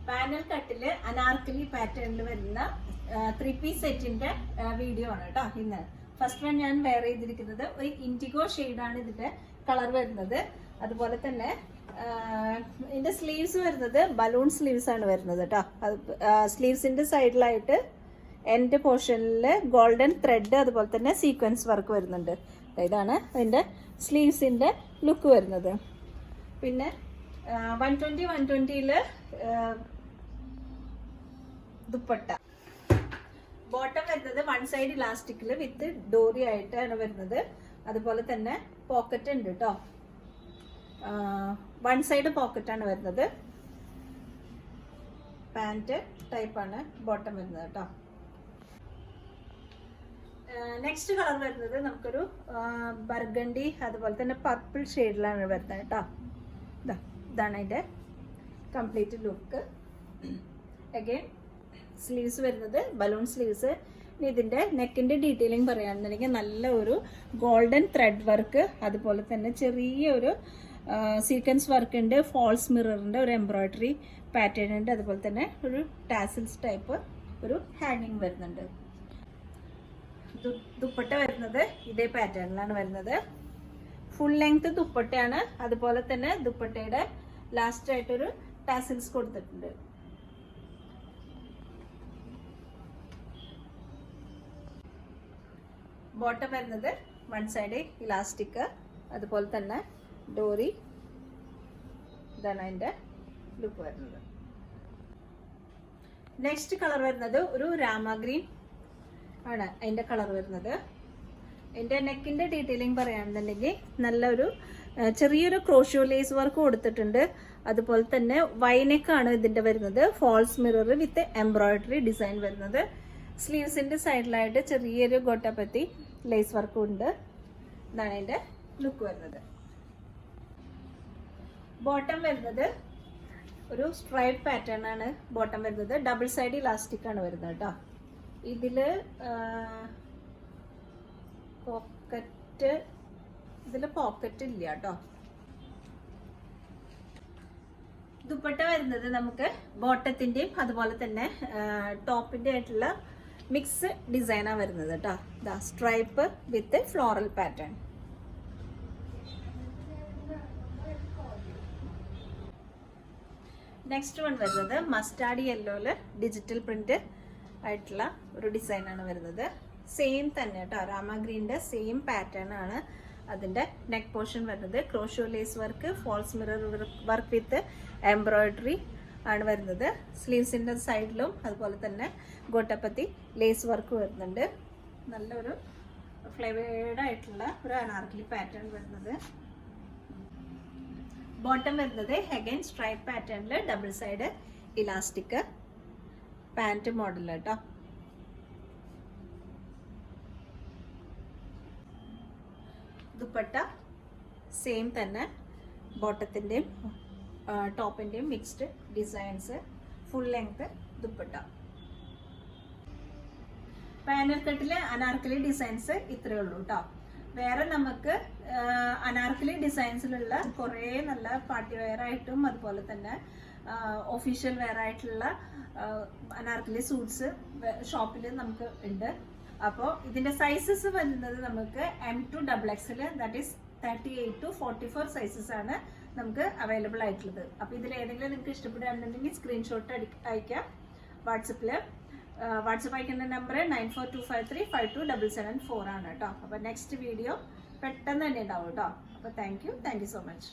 Panel കട്ടില് അനാർക്കലി പാറ്റേണിൽ വരുന്ന 3-piece സെറ്റിന്റെ വീഡിയോ ആണ് കേട്ടോ. ഇന്ന് ഫസ്റ്റ് വൺ ഞാൻ വെയർ ചെയ്തിരിക്കുന്നത് ഒരു ഇൻഡിഗോ ഷെയ്ഡാണ് ഇതിന്റെ കളർ വരുന്നത്. അതുപോലെ തന്നെ ഇതിന്റെ സ്ലീവ്സ് വരുന്നത് ബലൂൺ സ്ലീവ്സ് ആണ് വരുന്നത് കേട്ടോ. സ്ലീവ്സിന്റെ സൈഡിലായിട്ട് എൻഡ് പോർഷനിൽ ഗോൾഡൻ ത്രെഡ് അതുപോലെ തന്നെ സീക്വൻസ് വർക്ക് വരുന്നുണ്ട്. ഇതാണ് അതിന്റെ സ്ലീവ്സിന്റെ ലുക്ക് വരുന്നത്. പിന്നെ 120-120 ദുപ്പട്ട. ബോട്ടം വരുന്നത് വൺ സൈഡ് ഇലാസ്റ്റിക്കിൽ വിത്ത് ഡോറി ആയിട്ടാണ് വരുന്നത്. അതുപോലെ തന്നെ പോക്കറ്റ് ഉണ്ട് കേട്ടോ. വൺ സൈഡ് പോക്കറ്റ് ആണ് വരുന്നത്. പാന്റ് ടൈപ്പാണ് ബോട്ടം വരുന്നത് കേട്ടോ. നെക്സ്റ്റ് കളർ വരുന്നത് നമുക്കൊരു ബർഗണ്ടി അതുപോലെ തന്നെ പർപ്പിൾ ഷെയ്ഡിലാണ് വരുന്നത് കേട്ടോ. ഇതാണ് അതിൻ്റെ കംപ്ലീറ്റ് ലുക്ക്. അഗൈൻ സ്ലീവ്സ് വരുന്നത് ബലൂൺ സ്ലീവ്സ്. ഇനി ഇതിൻ്റെ നെക്കിൻ്റെ ഡീറ്റെയിലിംഗ് പറയുകയാണെന്നുണ്ടെങ്കിൽ നല്ല ഒരു ഗോൾഡൻ ത്രെഡ് വർക്ക്, അതുപോലെ തന്നെ ചെറിയൊരു സീക്വൻസ് വർക്ക് ഉണ്ട്, ഫോൾസ് മിററിൻ്റെ ഒരു എംബ്രോയിഡറി പാറ്റേൺ ഉണ്ട്, അതുപോലെ തന്നെ ഒരു ടാസിൽസ് ടൈപ്പ് ഒരു ഹാങ്ങിങ് വരുന്നുണ്ട്. ദുപ്പട്ട വരുന്നത് ഇതേ പാറ്റേണിലാണ് വരുന്നത്. ഫുൾ ലെങ്ത് ദുപ്പട്ടയാണ്. അതുപോലെ തന്നെ ദുപ്പട്ടയുടെ ലാസ്റ്റ് ആയിട്ടൊരു ടാസിൽസ് കൊടുത്തിട്ടുണ്ട്. ബോട്ടം വരുന്നത് വൺ സൈഡ് ഇലാസ്റ്റിക്, അതുപോലെ തന്നെ ഡോറി. ഇതാണ് അതിൻ്റെ ലുക്ക് വരുന്നത്. നെക്സ്റ്റ് കളർ വരുന്നത് ഒരു രാമ ഗ്രീൻ ആണ് അതിൻ്റെ കളർ വരുന്നത്. എൻ്റെ നെക്കിൻ്റെ ഡീറ്റെയിലിംഗ് പറയുകയാണെന്നുണ്ടെങ്കിൽ നല്ലൊരു ചെറിയൊരു ക്രോഷ്യോ ലേസ് വർക്ക് കൊടുത്തിട്ടുണ്ട്. അതുപോലെ തന്നെ വൈനെക്കാണ് ഇതിൻ്റെ വരുന്നത്. False mirror with embroidery design വരുന്നത്. സ്ലീവ്സിൻ്റെ സൈഡിലായിട്ട് ചെറിയൊരു ഗോട്ടാപ്പത്തി ലേസ് വർക്കും ഉണ്ട്. ഇതാണ് അതിൻ്റെ ലുക്ക് വരുന്നത്. ബോട്ടം വരുന്നത് ഒരു സ്ട്രൈപ്പ് പാറ്റേൺ ആണ് ബോട്ടം വരുന്നത്. ഡബിൾ സൈഡ് ഇലാസ്റ്റിക് ആണ് വരുന്നത് കേട്ടോ. ഇതില് പോക്കറ്റ് ഇല്ല കേട്ടോ. ദുപ്പട്ട വരുന്നത് നമുക്ക് ബോട്ടത്തിന്റെയും അതുപോലെ തന്നെ ടോപ്പിന്റെ ആയിട്ടുള്ള മിക്സ് ഡിസൈനാണ് വരുന്നത് കേട്ടോ. സ്ട്രൈപ്പ് വിത്ത് ഫ്ലോറൽ പാറ്റേൺ. നെക്സ്റ്റ് വൺ വരുന്നത് മസ്റ്റാർഡ് യെല്ലോയില് ഡിജിറ്റൽ പ്രിന്റ് ആയിട്ടുള്ള ഒരു ഡിസൈനാണ് വരുന്നത്. സെയിം തന്നെ കേട്ടോ, രാമ ഗ്രീൻ്റെ സെയിം പാറ്റേൺ ആണ് അതിൻ്റെ നെക്ക് പോർഷൻ വരുന്നത്. Crochet lace work, false mirror work with embroidery ആണ് വരുന്നത്. സ്ലീവ്സിൻ്റെ സൈഡിലും അതുപോലെ തന്നെ ഗോട്ടപ്പത്തി ലേസ് വർക്ക് വരുന്നുണ്ട്. നല്ലൊരു ഫ്ലേവേർഡ് ആയിട്ടുള്ള ഒരു അനാർക്കലി പാറ്റേൺ വരുന്നത്. ബോട്ടം വരുന്നത് അഗൈൻ സ്ട്രൈപ്പ് പാറ്റേണിൽ double side elastic pant model കേട്ടോ. ദുപ്പട്ട സെയിം തന്നെ, ബോട്ടത്തിൻ്റെയും ടോപ്പിൻ്റെയും mixed designs, full length dupatta. Panel കട്ടിലെ അനാർക്കലി ഡിസൈൻസ് ഇത്രയേ ഉള്ളൂ കേട്ടോ. വേറെ നമുക്ക് അനാർക്കലി ഡിസൈൻസിലുള്ള കുറേ നല്ല പാർട്ടി വെയർ ആയിട്ടും അതുപോലെ തന്നെ ഒഫീഷ്യൽ വെയർ ആയിട്ടുള്ള അനാർക്കലി സൂട്ട്സ് ഷോപ്പിൽ നമുക്ക് ഉണ്ട്. അപ്പോൾ ഇതിന്റെ സൈസസ് വരുന്നത് നമുക്ക് M to XXL, that is 38 to 44 sizes ആണ് നമുക്ക് അവൈലബിൾ ആയിട്ടുള്ളത്. അപ്പോൾ ഇതിൽ ഏതെങ്കിലും നിങ്ങൾക്ക് ഇഷ്ടപ്പെടുകയാണെന്നുണ്ടെങ്കിൽ സ്ക്രീൻഷോട്ട് അയക്കാം വാട്സപ്പിൽ. വാട്സപ്പ് അയക്കേണ്ട നമ്പർ 9425352774 ആണ് കേട്ടോ. അപ്പോൾ നെക്സ്റ്റ് വീഡിയോ പെട്ടെന്ന് തന്നെ ഉണ്ടാവും കേട്ടോ. അപ്പോൾ താങ്ക് യു സോ മച്ച്.